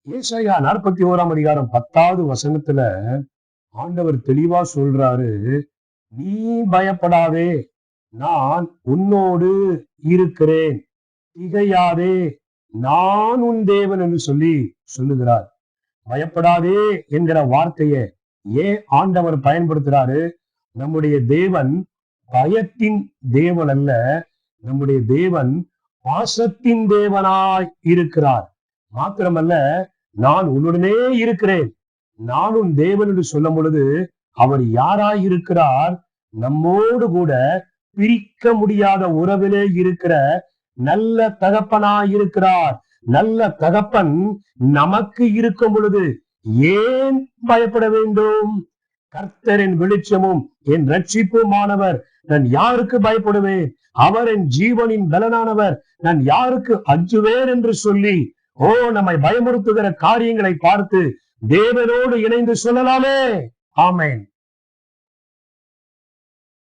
ஏசாயா 41 வசனத்துல ஆண்டவர் தெளிவா சொல்றாரு, நீ பயப்படாதே, நான் உன்னோடு இருக்கிறேன், திகையாதே, நான் உன் தேவன் என்று சொல்லுகிறார். பயப்படாதே என்கிற வார்த்தையை ஏன் ஆண்டவர் பயன்படுத்துறாரு? நம்முடைய தேவன் பயத்தின் தேவன் அல்ல, நம்முடைய தேவன் பாசத்தின் தேவனாய் இருக்கிறார். மாத்திரமல்ல, நான் உன்னுடனே இருக்கிறேன், நான் உன் தேவன் என்று சொல்லும் பொழுது அவர் யாராய் இருக்கிறார்? நம்மோடு கூட பிரிக்க முடியாத உறவிலே இருக்கிற நல்ல தகப்பனாய் இருக்கிறார். நல்ல தகப்பன் நமக்கு இருக்கும் பொழுது ஏன் பயப்பட வேண்டும்? கர்த்தரின் வெளிச்சமும் என் ரட்சிப்புமானவர், நான் யாருக்கு பயப்படுவேன்? அவர் என் ஜீவனின் பலனானவர், நான் யாருக்கு அஞ்சுவேன் என்று சொல்லி நம்மை பயமுறுத்துகிற காரியங்களை பார்த்து தேவனோடு இணைந்து சொல்லலாமே. ஆமென்.